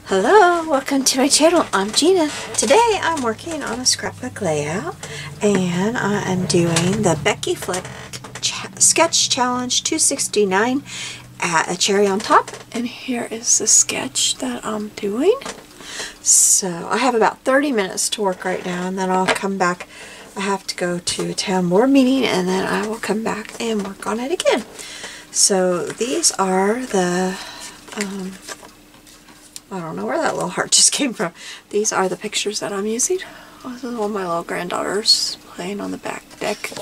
Hello, welcome to my channel. I'm Gina. Today I'm working on a scrapbook layout and I am doing the Becky Fleck Sketch Challenge 269 at a cherry on top. And here is the sketch that I'm doing. So I have about 30 minutes to work right now and then I'll come back. I have to go to a town board meeting and then I will come back and work on it again. So these are the I don't know where that little heart just came from. These are the pictures that I'm using. This is one of my little granddaughters playing on the back deck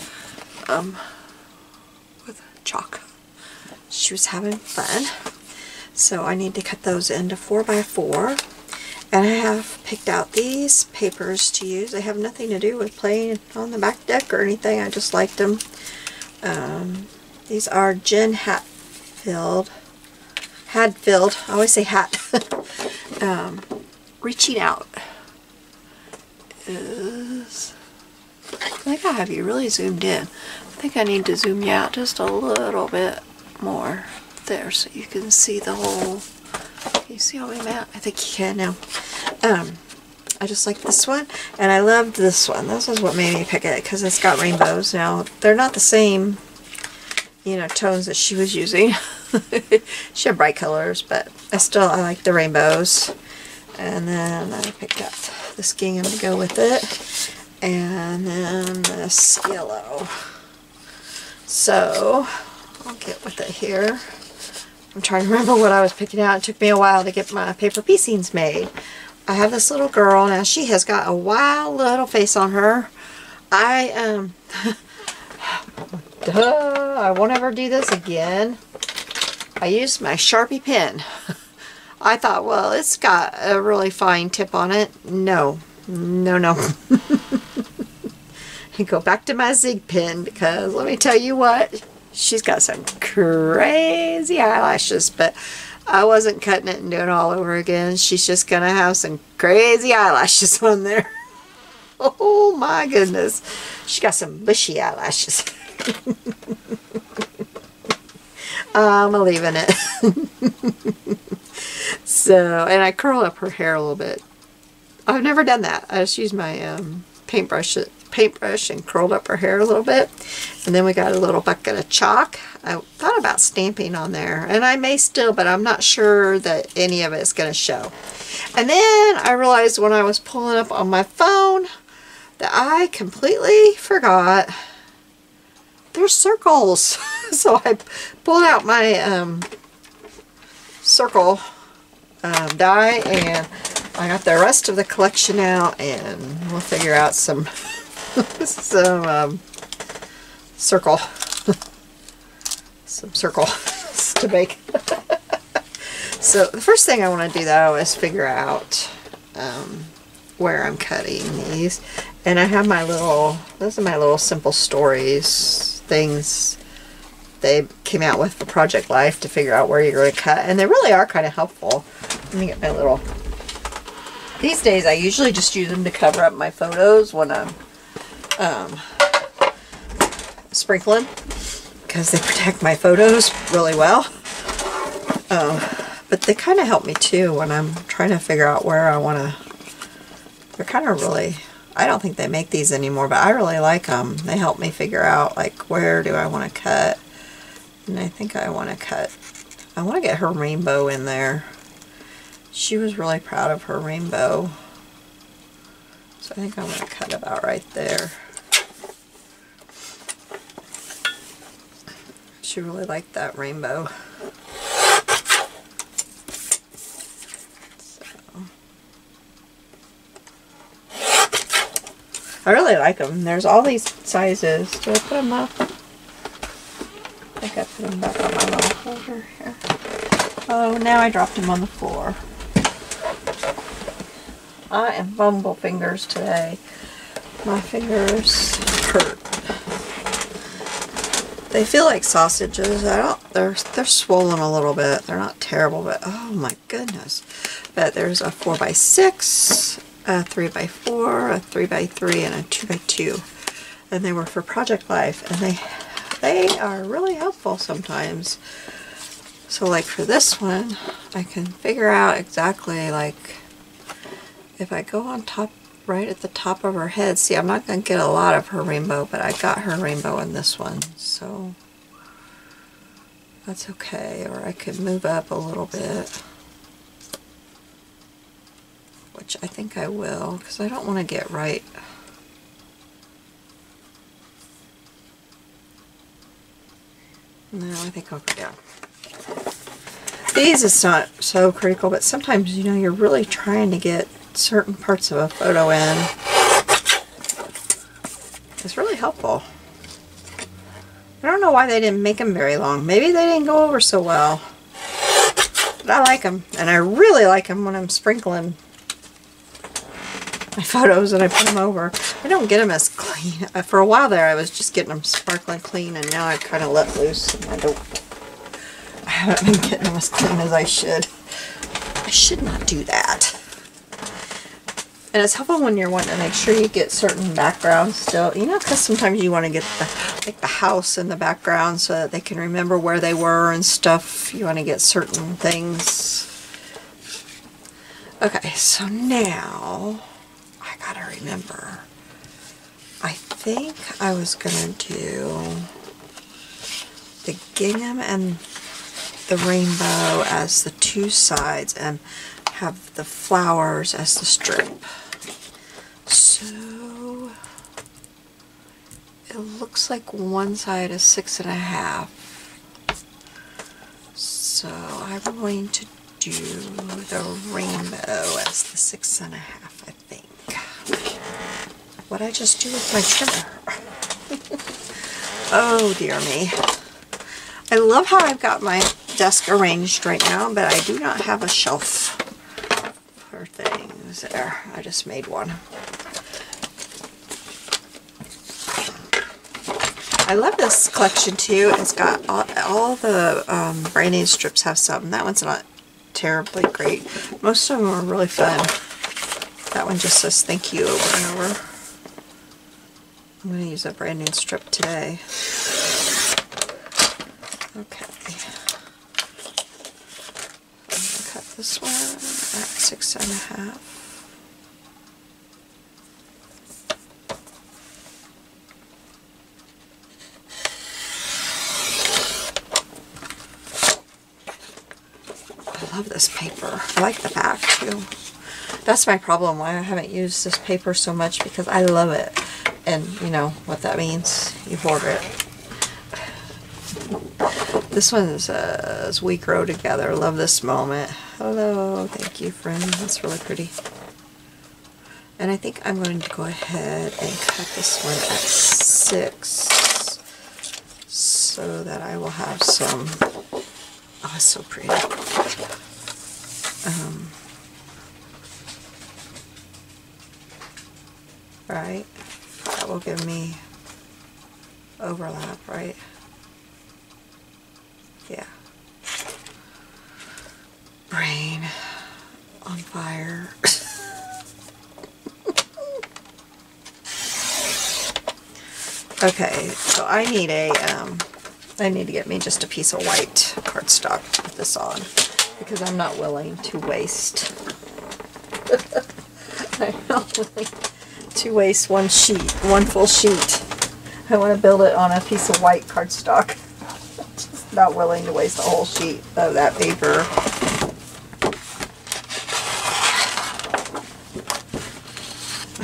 with chalk. She was having fun. So I need to cut those into 4x4. And I have picked out these papers to use. They have nothing to do with playing on the back deck or anything. I just liked them. These are Jen Hadfield. I always say hat. Reaching out is, I think I have you really zoomed in. I think I need to zoom you out just a little bit more there so you can see the whole. Can you see how I'm at? I think you can now. I just like this one and I loved this one. This is what made me pick it because it's got rainbows. Now they're not the same, you know, tones that she was using. She had bright colors, but I like the rainbows. And then I picked up this gingham to go with it, and then this yellow. So I'll get with it here. I'm trying to remember what I was picking out. It took me a while to get my paper piecings made. I have this little girl now. She has got a wild little face on her. I won't ever do this again. I used my Sharpie pen. I thought, well, it's got a really fine tip on it. No. I go back to my Zig pen because let me tell you what, she's got some crazy eyelashes, but I wasn't cutting it and doing it all over again. She's just going to have some crazy eyelashes on there. Oh my goodness. She got some bushy eyelashes. I'm leaving it. So, and I curl up her hair a little bit. I've never done that. I just used my paintbrush and curled up her hair a little bit. And then we got a little bucket of chalk. I thought about stamping on there, and I may still, but I'm not sure that any of it is going to show. And then I realized when I was pulling up on my phone that I completely forgot there's circles. So I pulled out my circle die, and I got the rest of the collection out, and we'll figure out some circle to make. So the first thing I want to do though is figure out where I'm cutting these, and I have my little, those are my little simple stories things they came out with for Project Life to figure out where you're going to cut, and they really are kind of helpful. Let me get my little, these days I usually just use them to cover up my photos when I'm sprinkling, because they protect my photos really well. But they kind of help me too when I'm trying to figure out where I want to. They're kind of really, I don't think they make these anymore, but I really like them. They help me figure out, like, where do I want to cut. And I think I want to cut, I want to get her rainbow in there. She was really proud of her rainbow. So I think I'm going to cut about right there. She really liked that rainbow. I really like them. There's all these sizes. Do I put them up? I think I put them back on my little holder here. Oh, now I dropped them on the floor. I am fumble fingers today. My fingers hurt. They feel like sausages. They're swollen a little bit. They're not terrible, but oh my goodness. But there's a 4x6. A 3x4, a 3x3, and a 2x2, and they were for Project Life, and they are really helpful sometimes. So like for this one, I can figure out exactly, like, if I go on top, right at the top of her head, see, I'm not going to get a lot of her rainbow, but I got her rainbow in this one, so that's okay. Or I could move up a little bit, which I think I will, because I don't want to get right. No, I think I'll go down. These is not so critical, but sometimes, you know, you're really trying to get certain parts of a photo in. It's really helpful. I don't know why they didn't make them very long. Maybe they didn't go over so well. But I like them, and I really like them when I'm sprinkling my photos and I put them over. I don't get them as clean. For a while there, I was just getting them sparkling clean, and now I've kind of let loose. And I haven't been getting them as clean as I should. I should not do that. And it's helpful when you're wanting to make sure you get certain backgrounds still. You know, because sometimes you want to get the house in the background so that they can remember where they were and stuff. You want to get certain things. Okay, so now I gotta remember. I think I was gonna do the gingham and the rainbow as the two sides and have the flowers as the strip. So it looks like one side is 6.5. So I'm going to do the rainbow as the 6.5, I think. What'd I just do with my trimmer? Oh dear me. I love how I've got my desk arranged right now, but I do not have a shelf for things there. I just made one. I love this collection too. It's got all the branding strips have some. That one's not terribly great. Most of them are really fun. That one just says thank you over and over. I'm going to use a branding strip today. Okay. I'm going to cut this one at 6.5. I love this paper. I like the back too. That's my problem why I haven't used this paper so much, because I love it. And you know what that means. You hoard it. This one is as we grow together. Love this moment. Hello. Thank you, friend. That's really pretty. And I think I'm going to go ahead and cut this one at 6 so that I will have some. Oh, it's so pretty. Right? That will give me overlap, right? Yeah. Brain on fire. Okay, so I need to get me just a piece of white cardstock to put this on, because I'm not willing to waste. I'm not willing to waste one full sheet. I want to build it on a piece of white cardstock. Just not willing to waste a whole sheet of that paper.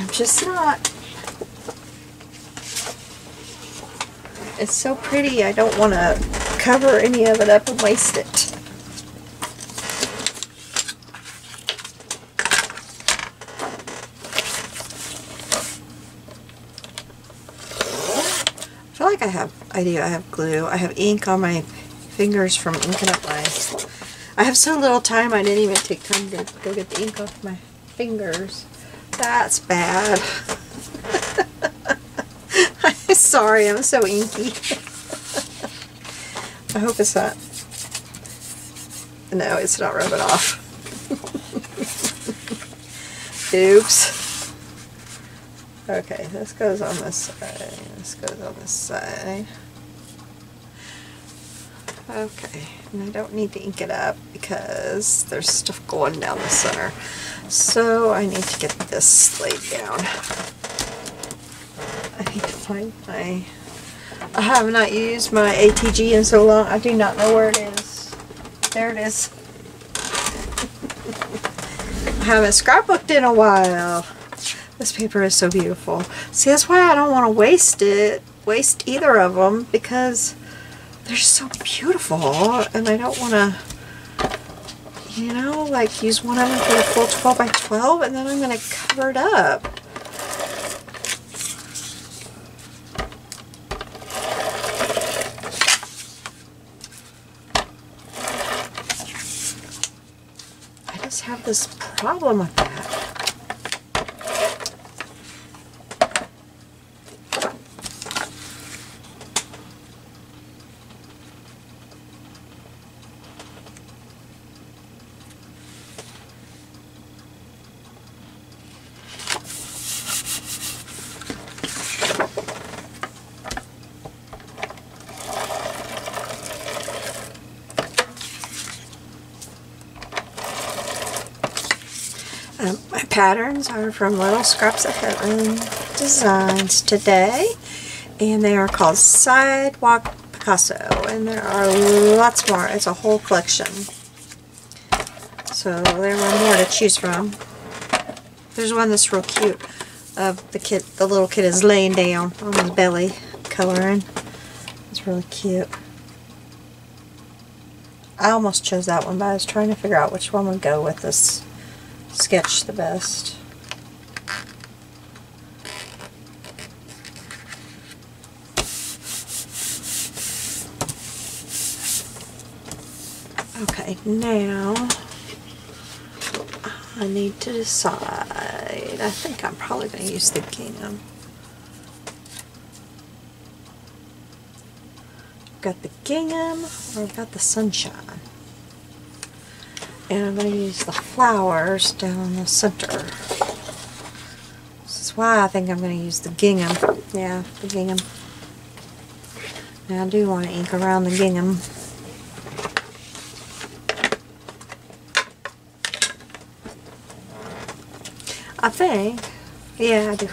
I'm just not. It's so pretty, I don't want to cover any of it up and waste it. I have glue. I have ink on my fingers from inking up my... I have so little time I didn't even take time to go get the ink off my fingers. That's bad. I'm sorry, I'm so inky. I hope it's not... No, it's not rubbing off. Oops. Okay, this goes on this side. This goes on this side. Okay, and I don't need to ink it up because there's stuff going down the center. So I need to get this laid down. I need to find my... I have not used my ATG in so long, I do not know where it is. There it is. I haven't scrapbooked in a while. This paper is so beautiful. See, that's why I don't want to waste either of them, because they're so beautiful, and I don't want to, you know, like use one of them for the full 12 by 12, and then I'm going to cover it up. I just have this problem with that. My patterns are from Little Scraps of Heaven Designs today, and they are called Sidewalk Picasso, and there are lots more. It's a whole collection, so there were more to choose from. There's one that's real cute of the kid. The little kid is laying down on his belly, coloring. It's really cute. I almost chose that one, but I was trying to figure out which one would go with this sketch the best. Okay, now I need to decide. I think I'm probably going to use the gingham. I've got the gingham, or I've got the sunshine. And I'm going to use the flowers down the center. This is why I think I'm going to use the gingham. Yeah, the gingham. Now I do want to ink around the gingham. I think. Yeah, I do.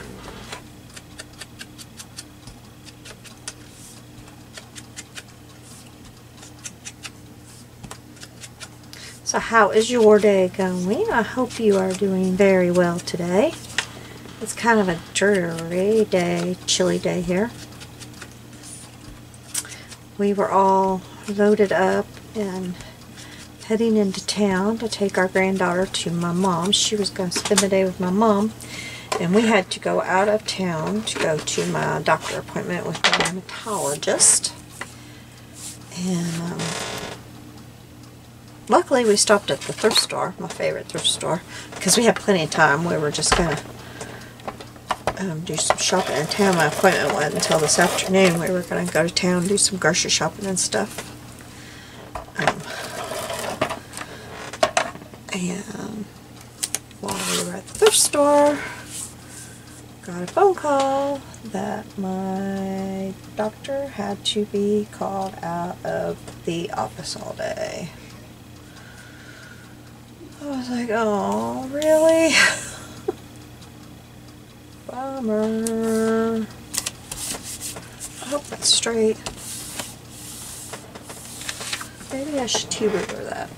So how is your day going? I hope you are doing very well today. It's kind of a dreary day, chilly day here. We were all loaded up and heading into town to take our granddaughter to my mom. She was going to spend the day with my mom, and we had to go out of town to go to my doctor appointment with the rheumatologist. And luckily we stopped at the thrift store, my favorite thrift store, because we had plenty of time. We were just going to do some shopping in town. My appointment went until this afternoon. We were going to go to town and do some grocery shopping and stuff. And while we were at the thrift store, got a phone call that my doctor had to be called out of the office all day. I was like, oh, really? Bummer. I hope that's straight. Maybe I should tubular that.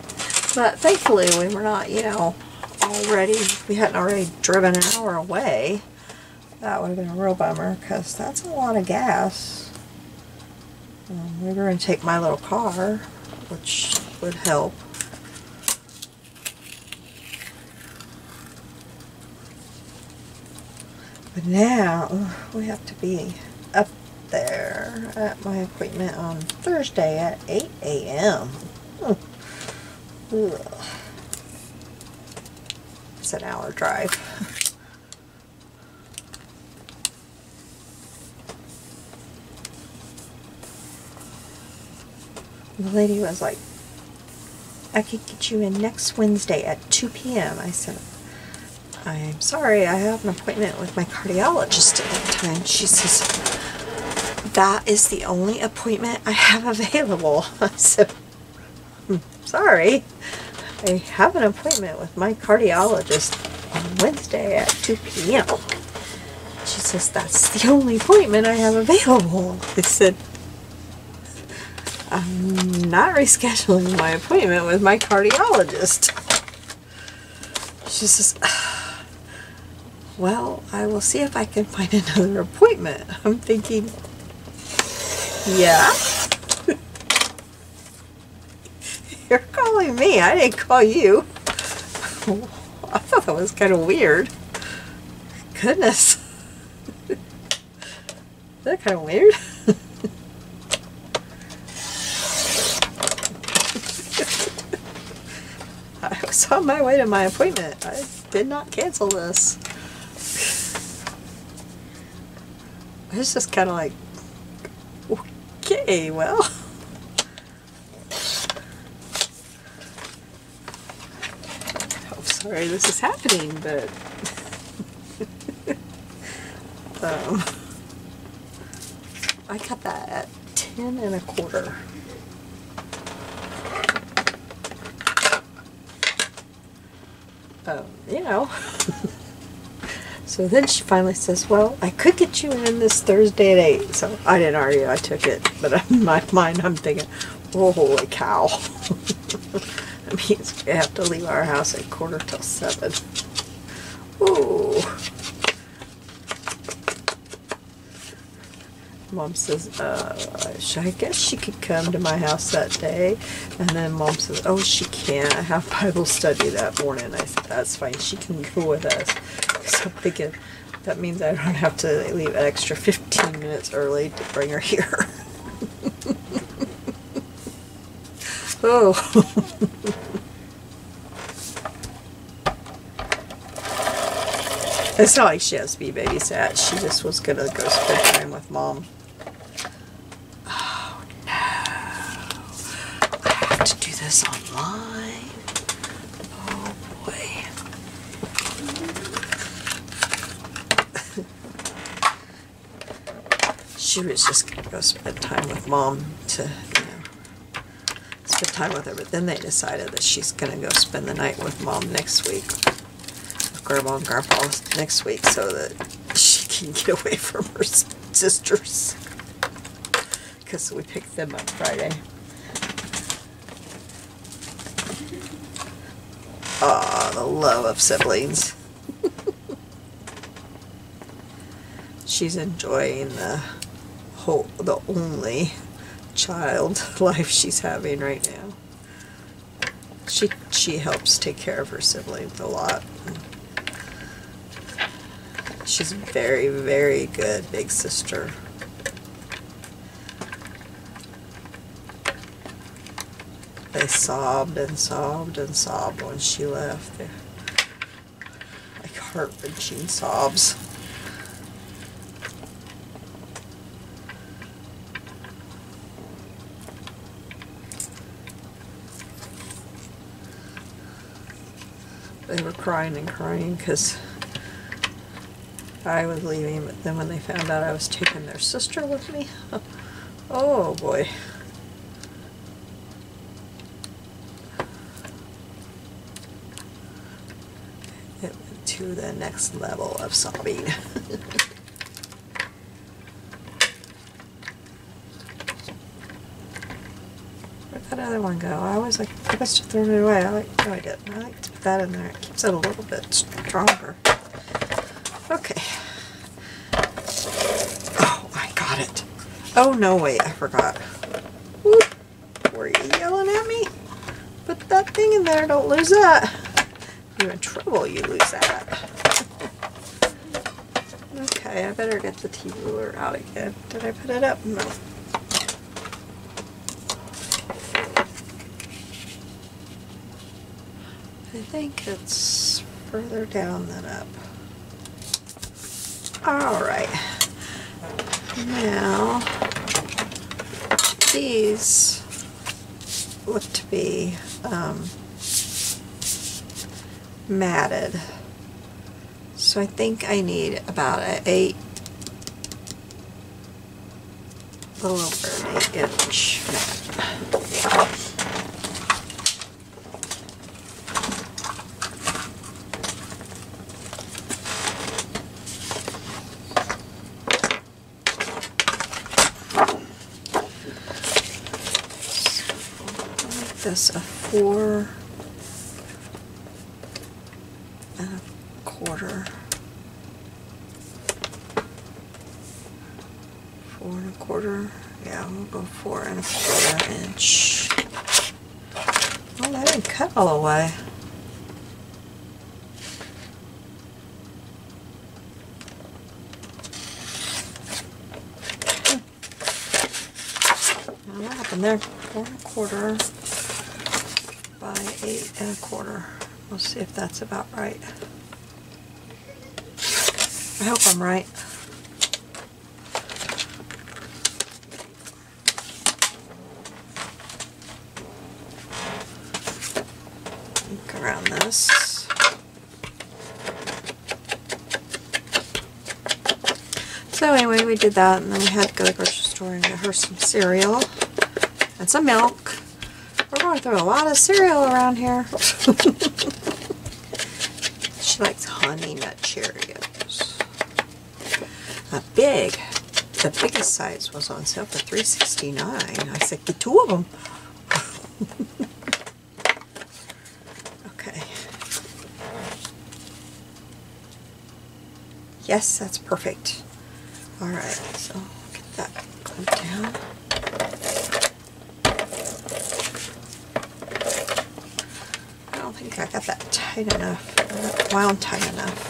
But thankfully we were not, you know, we hadn't already driven an hour away. That would have been a real bummer, because that's a lot of gas. We were going to take my little car, which would help. But now we have to be up there at my appointment on Thursday at 8 a.m. It's an hour drive. The lady was like, I could get you in next Wednesday at 2 p.m. I said, I'm sorry, I have an appointment with my cardiologist at that time. She says, that is the only appointment I have available. I said, sorry, I have an appointment with my cardiologist on Wednesday at 2 p.m. She says, that's the only appointment I have available. I said, I'm not rescheduling my appointment with my cardiologist. She says, well, I will see if I can find another appointment. I'm thinking, yeah? You're calling me. I didn't call you. I thought that was kind of weird. Goodness. Is that kind of weird? I was on my way to my appointment. I did not cancel this. It's just kind of like, okay, well. I'm sorry this is happening, but I got that at 10 1/4. You know. So then she finally says, well, I could get you in this Thursday at 8. So I didn't argue, I took it. But in my mind, I'm thinking, oh, holy cow. That means we have to leave our house at 6:45. Ooh. Mom says, I guess she could come to my house that day. And then Mom says, oh, she can't. I have Bible study that morning. I said, that's fine. She can go with us. So I'm thinking, that means I don't have to leave an extra 15 minutes early to bring her here. Oh. It's not like she has to be babysat. She just was going to go spend time with Mom. Oh, no. I have to do this online. Oh, boy. She was just going to go spend time with Mom to, spend time with her. But then they decided that she's going to go spend the night with Mom next week. Grandma and Grandpa next week so that she can get away from her sisters. Because we picked them up Friday. Ah, the love of siblings. She's enjoying the only child life she's having right now. She helps take care of her siblings a lot. She's a very, very good big sister. They sobbed and sobbed and sobbed when she left. They're like heart-wrenching sobs. They were crying and crying because I was leaving, but then when they found out I was taking their sister with me, oh boy. It went to the next level of sobbing. Where'd that other one go? I was like, I must have thrown it away. No, I didn't. I like to put that in there. It keeps it a little bit stronger. Okay. Oh, I got it. Oh, no, wait, I forgot. Whoop. Were you yelling at me? Put that thing in there, don't lose that. If you're in trouble, you lose that. Okay, I better get the tea ruler out again. Did I put it up? No. I think it's further down than up. Alright, now these look to be matted, so I think I need about an a little over an 8-inch mat. This a 4 1/4. 4 1/4. Yeah, we'll go 4 1/4 inch. Oh, that didn't cut all the way. Now what happened there? 4 1/4 by 8 1/4. We'll see if that's about right. I hope I'm right. Look around this. So anyway, we did that, and then we had to go to the grocery store and get her some cereal and some milk. We're going through a lot of cereal around here. She likes Honey Nut Cheerios. The biggest size was on sale for $3.69. I said, get 2 of them. Okay. Yes, that's perfect. Alright, so get that clamped down. I don't think I got that tight enough, wound tight enough.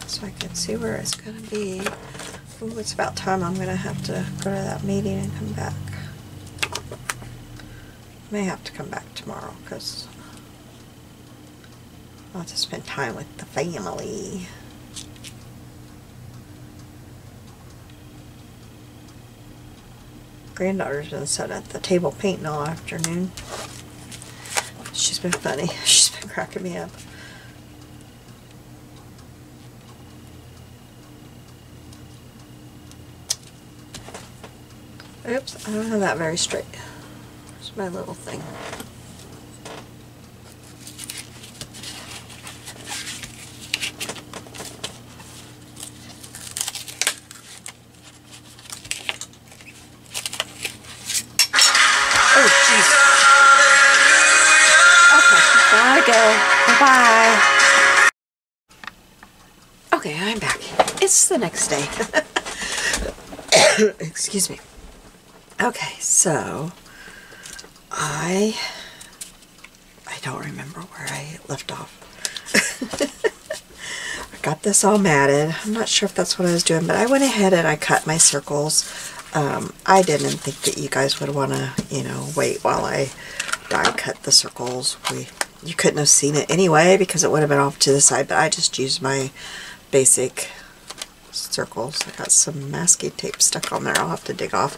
So I can see where it's going to be. Ooh, it's about time I'm going to have to go to that meeting and come back. May have to come back tomorrow because I'll have to spend time with the family. Granddaughter's been sitting at the table painting all afternoon. She's been funny. She's been cracking me up. Oops, I don't have that very straight. There's my little thing. Oh, jeez. Okay, gotta go. Bye-bye. Okay, I'm back. It's the next day. Excuse me. Okay, so I don't remember where I left off. I got this all matted. I'm not sure if that's what I was doing, but I went ahead and I cut my circles. I didn't think that you guys would want to, you know, wait while I die cut the circles. You couldn't have seen it anyway because it would have been off to the side, but I just used my basic circles. I got some masking tape stuck on there. I'll have to dig off.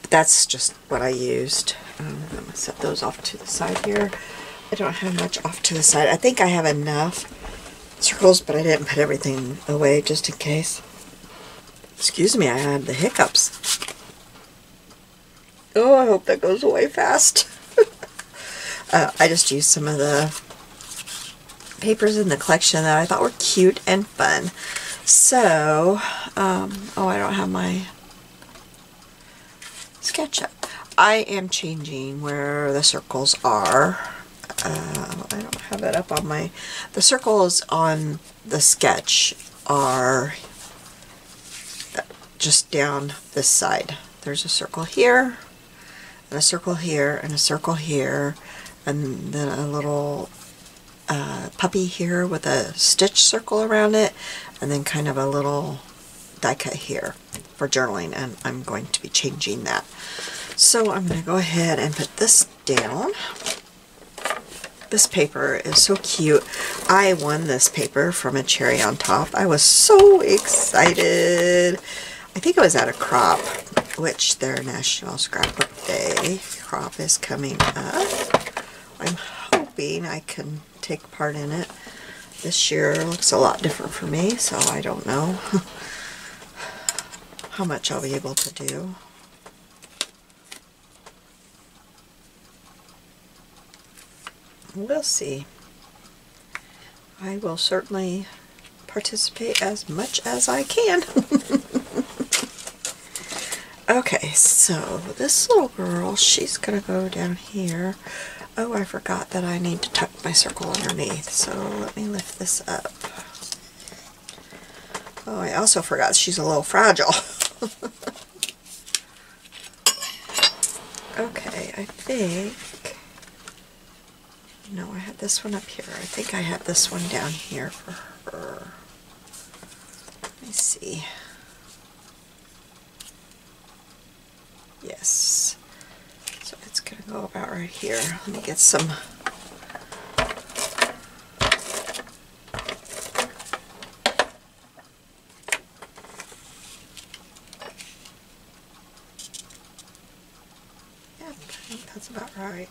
But that's just what I used. I'm going to set those off to the side here. I don't have much off to the side. I think I have enough circles, but I didn't put everything away just in case. Excuse me, I had the hiccups. Oh, I hope that goes away fast. I just used some of the papers in the collection that I thought were cute and fun. So, oh, I don't have my SketchUp. I am changing where the circles are. I don't have it up on my... The circles on the sketch are just down this side. There's a circle here, and a circle here, and a circle here, and then a little puppy here with a stitch circle around it, and then kind of a little die cut here for journaling, and I'm going to be changing that. So I'm going to go ahead and put this down. This paper is so cute. I won this paper from a cherry on top. I was so excited. I think it was at a crop. which their National Scrapbook Day crop is coming up. I'm hoping I can take part in it. This year looks a lot different for me, so I don't know how much I'll be able to do. We'll see. I will certainly participate as much as I can. Okay, so this little girl, she's gonna go down here. Oh, I forgot that I need to tuck my circle underneath, so let me lift this up. Oh, I also forgot she's a little fragile. Okay, I think... No, I had this one up here. I think I had this one down here for her. Let me see. Yes. So it's going to go about right here. Let me get some... Yep, I think that's about right.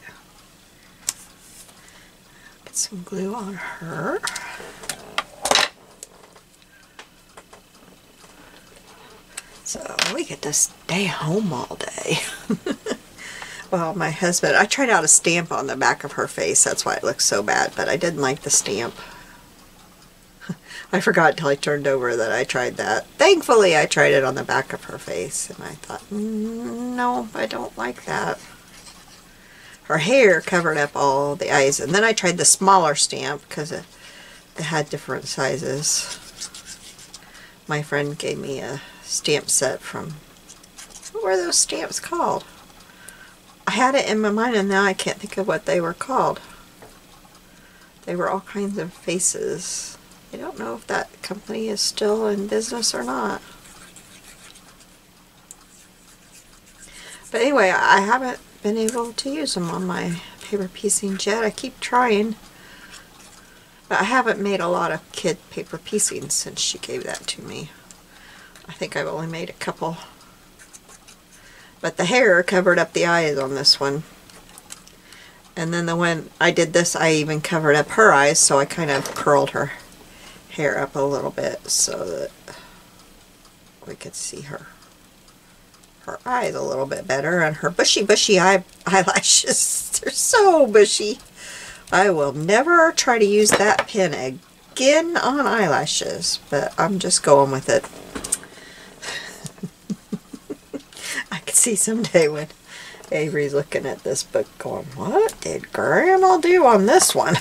Get some glue on her. So we get to stay home all day. Well, my husband, I tried out a stamp on the back of her face. That's why it looks so bad, but I didn't like the stamp. I forgot until I turned over that I tried that. Thankfully, I tried it on the back of her face, and I thought, no, I don't like that. Her hair covered up all the eyes, and then I tried the smaller stamp because it had different sizes. My friend gave me a stamp set from, what were those stamps called? I had it in my mind and now I can't think of what they were called. They were all kinds of faces. I don't know if that company is still in business or not. But anyway, I haven't been able to use them on my paper piecings yet. I keep trying. But I haven't made a lot of kid paper piecings since she gave that to me. I think I've only made a couple. But the hair covered up the eyes on this one. And then the one I did this, I even covered up her eyes, so I kind of curled her hair up a little bit so that we could see her eyes a little bit better. And her bushy eyelashes, they're so bushy. I will never try to use that pen again on eyelashes, but I'm just going with it. I could see someday when Avery's looking at this book going, what did Grandma do on this one?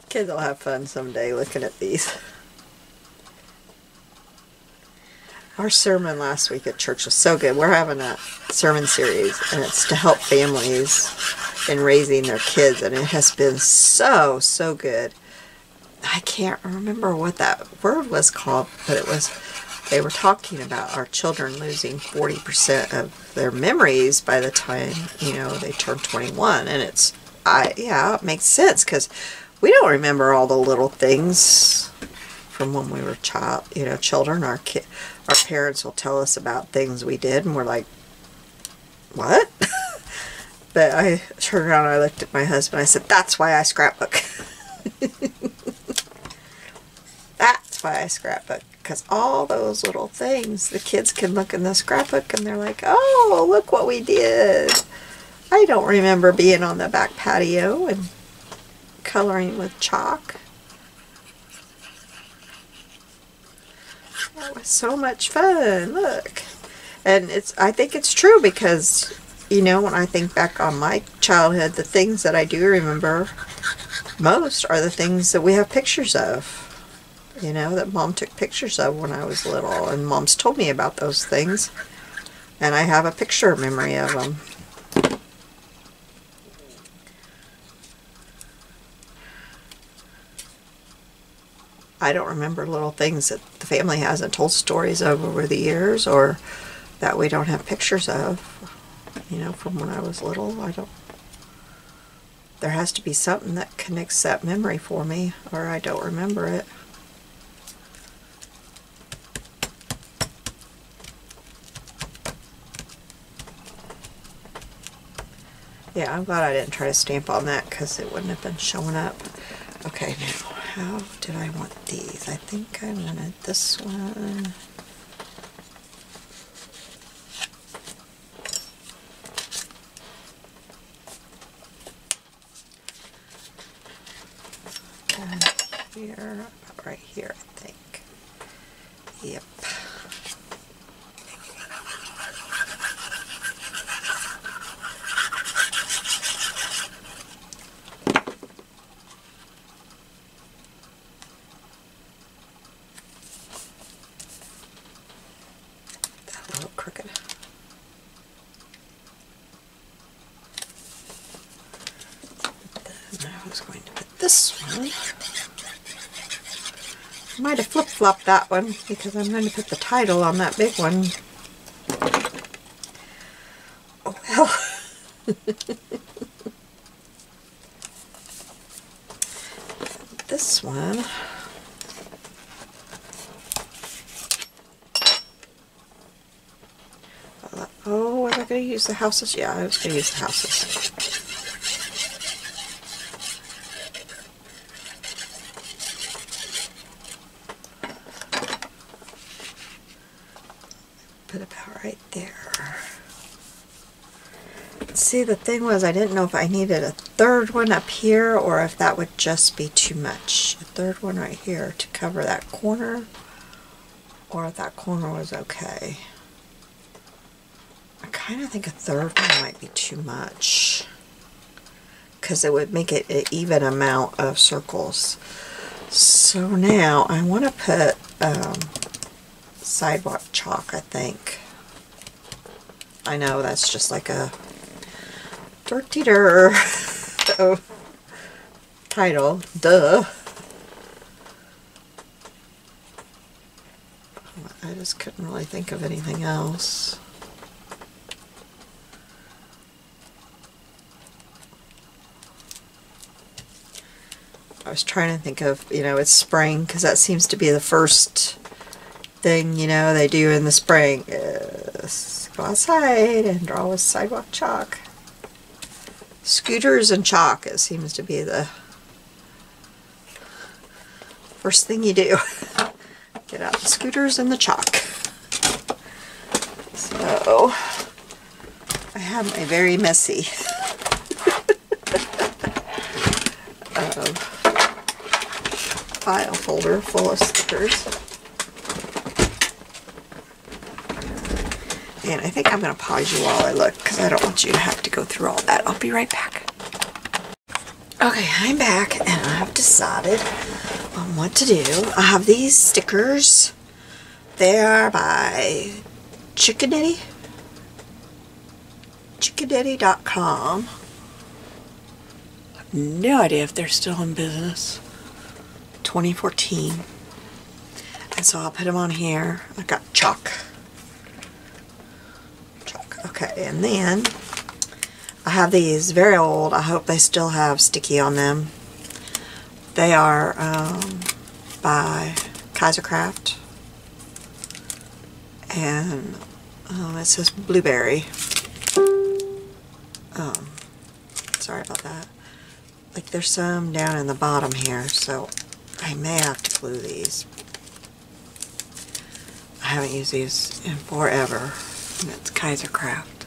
Kids will have fun someday looking at these. Our sermon last week at church was so good. We're having a sermon series, and it's to help families in raising their kids, and it has been so, so good. I can't remember what that word was called, but it was, they were talking about our children losing 40% of their memories by the time, you know, they turn 21, and it's, yeah, it makes sense, because we don't remember all the little things from when we were children. Our parents will tell us about things we did, and we're like, what? But I turned around and I looked at my husband. I said, that's why I scrapbook. That's why I scrapbook. Because all those little things, the kids can look in the scrapbook and they're like, oh, look what we did. I don't remember being on the back patio and coloring with chalk. That was so much fun. Look. And I think it's true because, you know, when I think back on my childhood, the things that I do remember most are the things that we have pictures of. You know, that Mom took pictures of when I was little. And Mom's told me about those things. And I have a picture memory of them. I don't remember little things that the family hasn't told stories of over the years, or that we don't have pictures of, you know, from when I was little. There has to be something that connects that memory for me, or I don't remember it. Yeah, I'm glad I didn't try to stamp on that because it wouldn't have been showing up. Okay, now, how did I want these? I think I wanted this one. And here, about right here, I think. Yep. A little crooked. Then I was going to put this one. I might have flip-flopped that one because I'm going to put the title on that big one. Oh well. This one. Oh, was I going to use the houses? Yeah, I was going to use the houses. Put about right there. See, the thing was, I didn't know if I needed a third one up here or if that would just be too much. A third one right here to cover that corner, or if that corner was okay. I kind of think a third one might be too much because it would make it an even amount of circles. So now I want to put Sidewalk chalk, I think. I know that's just like a dirty-der title, duh. I just couldn't really think of anything else. I was trying to think of, you know, it's spring because that seems to be the first thing, you know, they do in the spring is go outside and draw with sidewalk chalk. Scooters and chalk, it seems to be the first thing you do. Get out the scooters and the chalk. So, I have my very messy file folder full of stickers. And I think I'm going to pause you while I look because I don't want you to have to go through all that. I'll be right back. Okay, I'm back and I've decided on what to do. I have these stickers. They are by Chickaditty.com. I have no idea if they're still in business. 2014. And so I'll put them on here. I've got chalk. Okay, and then I have these very old. I hope they still have sticky on them. They are by Kaisercraft, and it says blueberry. Sorry about that. Like there's some down in the bottom here, so I may have to glue these. I haven't used these in forever. And it's Kaisercraft.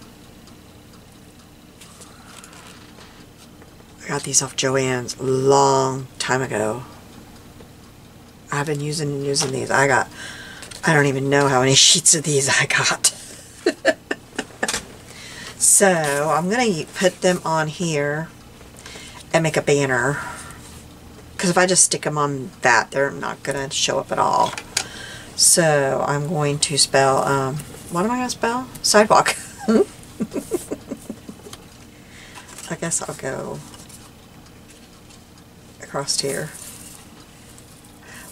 I got these off Joann's a long time ago. I've been using these. I don't even know how many sheets of these I got. So I'm going to put them on here and make a banner. Because if I just stick them on that, they're not going to show up at all. So I'm going to spell, what am I going to spell? Sidewalk. I guess I'll go across here.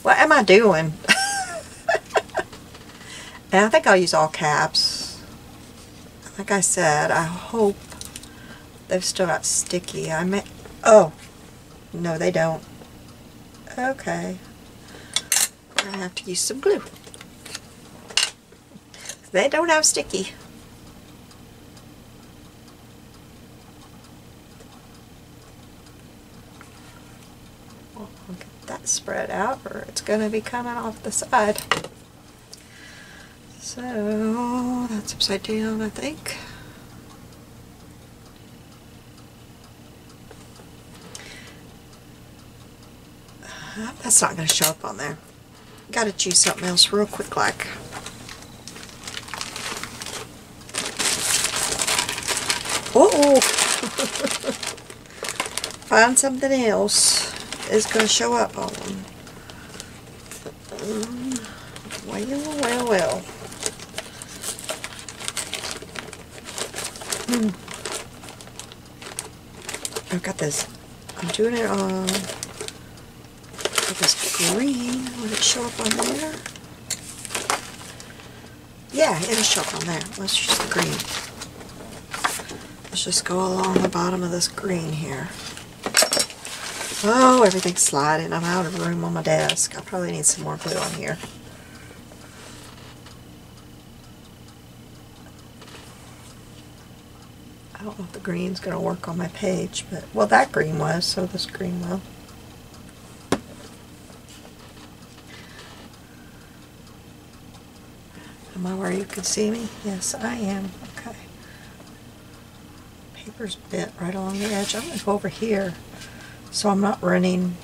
What am I doing? And I think I'll use all caps. Like I said, I hope they've still got sticky. I may, oh, no they don't. Okay. We're going to have to use some glue. They don't have sticky. I'll get that spread out or it's going to be coming off the side. So that's upside down, I think. That's not going to show up on there. Got to choose something else real quick like. Uh-oh! Find something else is going to show up on them. Well. I've got this. I'm doing it on this green. Would it show up on there? Yeah, it'll show up on there. Let's use the green. Let's just go along the bottom of this green here. Oh, everything's sliding. I'm out of room on my desk. I probably need some more glue on here. I don't know if the green's going to work on my page, but, well, that green was, so this green will. Am I where you can see me? Yes, I am. Okay. Paper's bent right along the edge. I'm going to go over here so I'm not running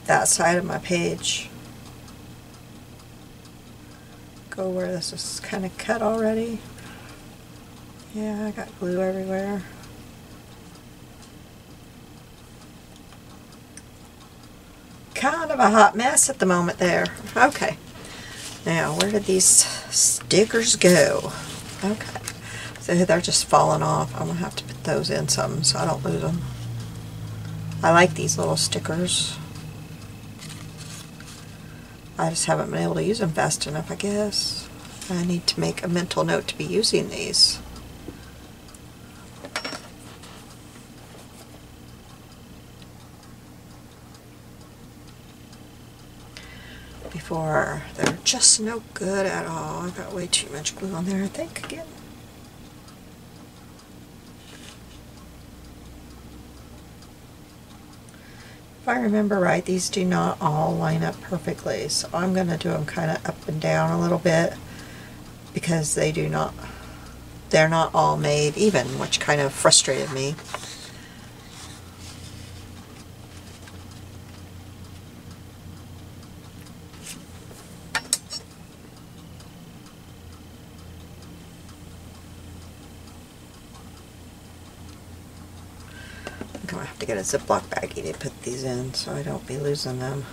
that side of my page. Go where this is kind of cut already. Yeah, I got glue everywhere. Kind of a hot mess at the moment there. Okay. Now, where did these stickers go? Okay. So they're just falling off. I'm going to have to put those in something so I don't lose them. I like these little stickers. I just haven't been able to use them fast enough, I guess. I need to make a mental note to be using these. Before they're just no good at all. I've got way too much glue on there, I think, again. If I remember right, these do not all line up perfectly, so I'm going to do them kind of up and down a little bit because they're not all made even, which kind of frustrated me. I'm going to have to get a Ziploc baggie to put these in so I don't be losing them.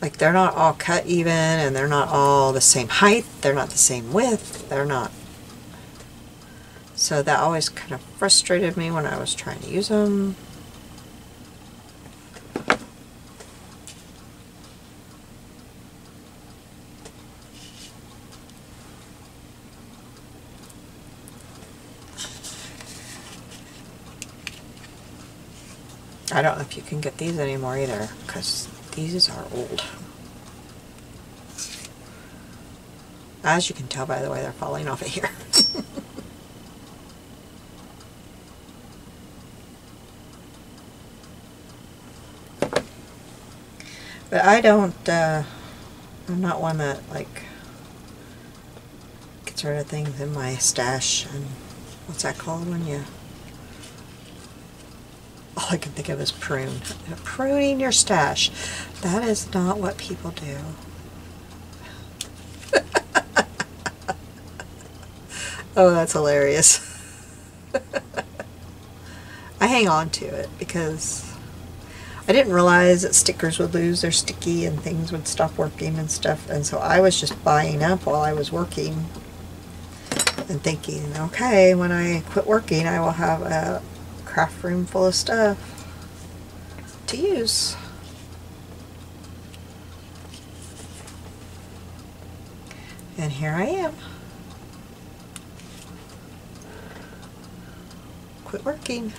Like, they're not all cut even, and they're not all the same height, they're not the same width, they're not. So that always kind of frustrated me when I was trying to use them. I don't know if you can get these anymore either, because these are old. As you can tell by the way they're falling off of here. But I don't, I'm not one that, like, gets rid of things in my stash. And what's that called when you, all I can think of is prune. Pruning your stash. That is not what people do. Oh, that's hilarious. I hang on to it because I didn't realize that stickers would lose their sticky and things would stop working and stuff, and so I was just buying up while I was working and thinking, okay, when I quit working I will have a craft room full of stuff to use. And here I am. Quit working.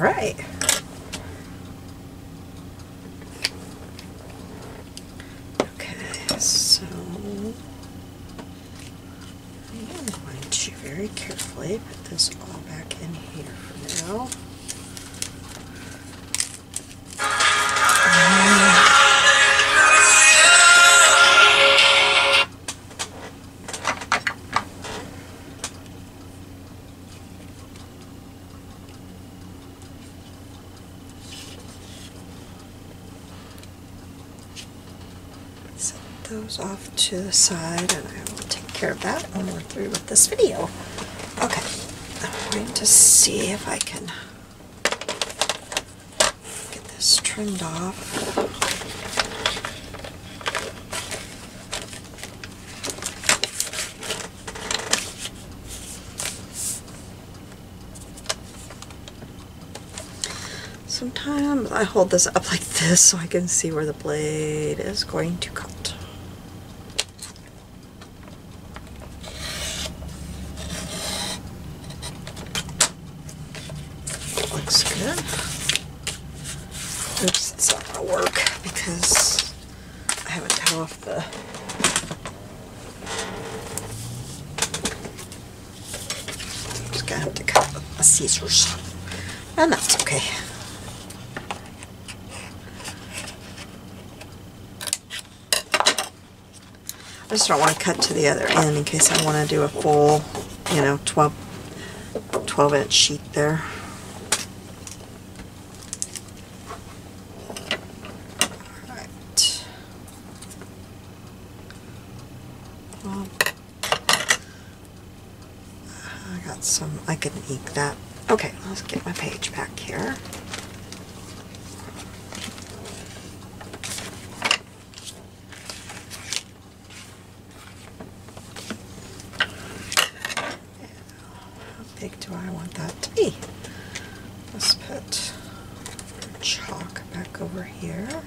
right. Okay, so I'm going to very carefully put this all back in here for now. Set those off to the side, and I will take care of that when we're through with this video. Okay, I'm going to see if I can get this trimmed off. Sometimes I hold this up like this so I can see where the blade is going to cut. Looks good. Oops, it's not going to work because I haven't cut off the I'm just going to have to cut with my scissors. And that's okay. I just don't want to cut to the other end in case I want to do a full, you know, 12-inch sheet there. Alright. Well, I got some, I can ink that. Okay, let's get my page back here. Do I want that to be? Let's put chalk back over here.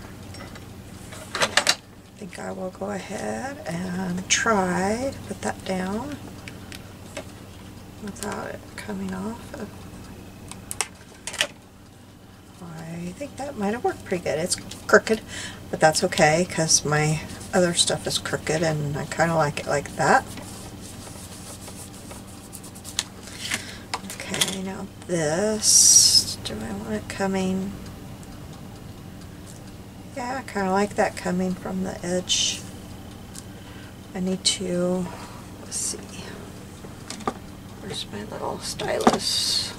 I think I will go ahead and try to put that down without it coming off. I think that might have worked pretty good. It's crooked, but that's okay because my other stuff is crooked and I kind of like it like that. Now this, do I want it coming? Yeah, I kind of like that coming from the edge. I need to, let's see, where's my little stylus?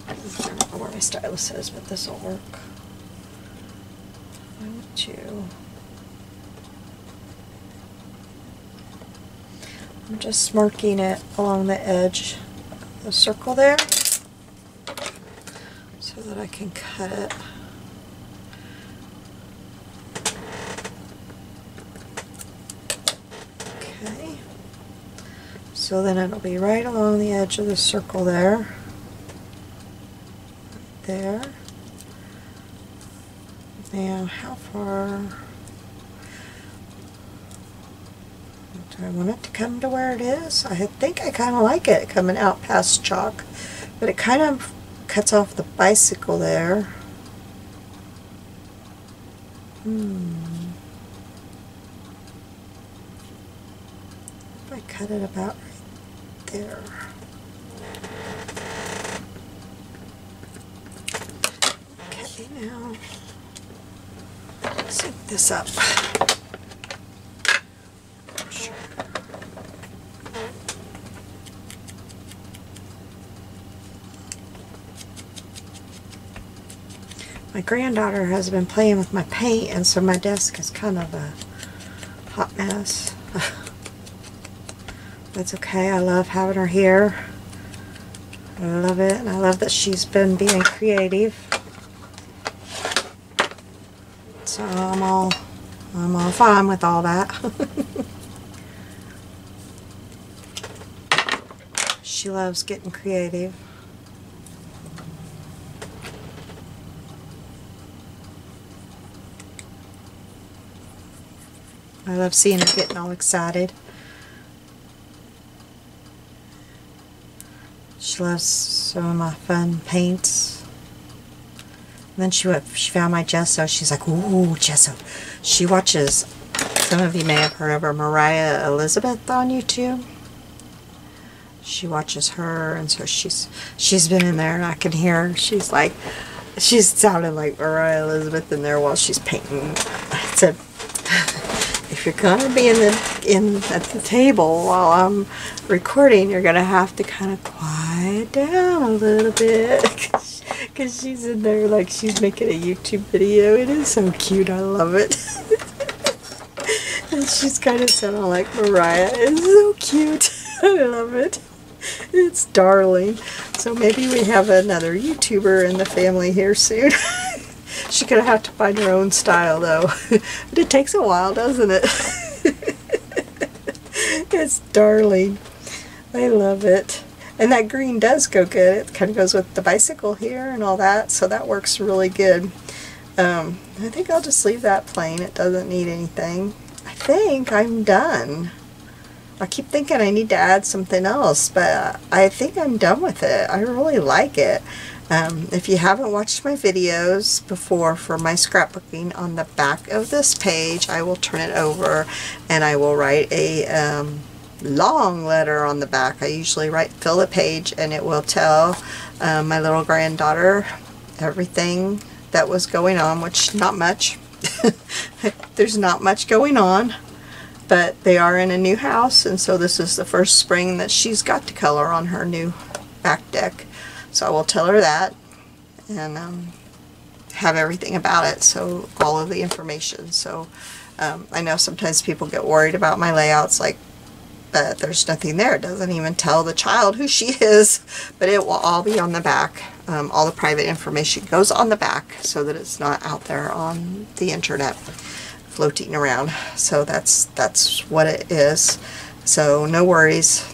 I don't know where my stylus is, but this will work. I want to, I'm just marking it along the edge of the circle there so that I can cut it. Okay, so then it'll be right along the edge of the circle there. Right there. Now, how far? Do I want it to come to where it is? I think I kind of like it coming out past chalk, but it kind of cuts off the bicycle there. If I cut it about right there. Okay, now sync this up. My granddaughter has been playing with my paint, and so my desk is kind of a hot mess. That's okay. I love having her here. I love it, and I love that she's been being creative. So I'm all fine with all that. She loves getting creative. I love seeing her getting all excited. She loves some of my fun paints. And then she found my gesso. She's like, ooh, gesso. She watches, some of you may have heard of her, Mariah Elizabeth on YouTube. She watches her, and so she's been in there, and I can hear her. She's sounding like Mariah Elizabeth in there while she's painting. I said, if you're gonna be at the table while I'm recording, you're gonna have to kind of quiet down a little bit, because she's in there like she's making a YouTube video. It is so cute. I love it. And she's kind of sounding like Mariah. It's so cute. I love it. It's darling. So maybe we have another YouTuber in the family here soon. She's going to have to find her own style though. But it takes a while, doesn't it? It's darling. I love it. And that green does go good. It kind of goes with the bicycle here and all that. So that works really good. I think I'll just leave that plain. It doesn't need anything. I think I'm done. I keep thinking I need to add something else, but I think I'm done with it. I really like it. If you haven't watched my videos before for my scrapbooking, on the back of this page I will turn it over and I will write a long letter on the back. I usually fill a page, and it will tell my little granddaughter everything that was going on, which not much. There's not much going on. But they are in a new house, and so this is the first spring that she's got to color on her new back deck. So I will tell her that and have everything about it, so all of the information. So I know sometimes people get worried about my layouts, like, but there's nothing there. It doesn't even tell the child who she is, but it will all be on the back. All the private information goes on the back so that it's not out there on the internet floating around. So that's what it is. So no worries.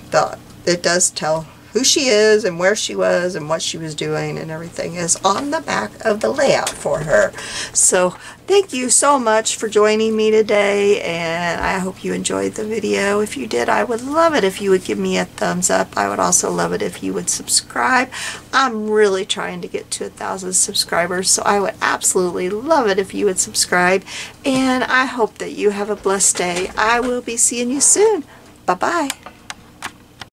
It does tell who she is and where she was and what she was doing, and everything is on the back of the layout for her. So thank you so much for joining me today, and I hope you enjoyed the video. If you did, I would love it if you would give me a thumbs up. I would also love it if you would subscribe. I'm really trying to get to 1,000 subscribers, so I would absolutely love it if you would subscribe, and I hope that you have a blessed day. I will be seeing you soon. Bye-bye.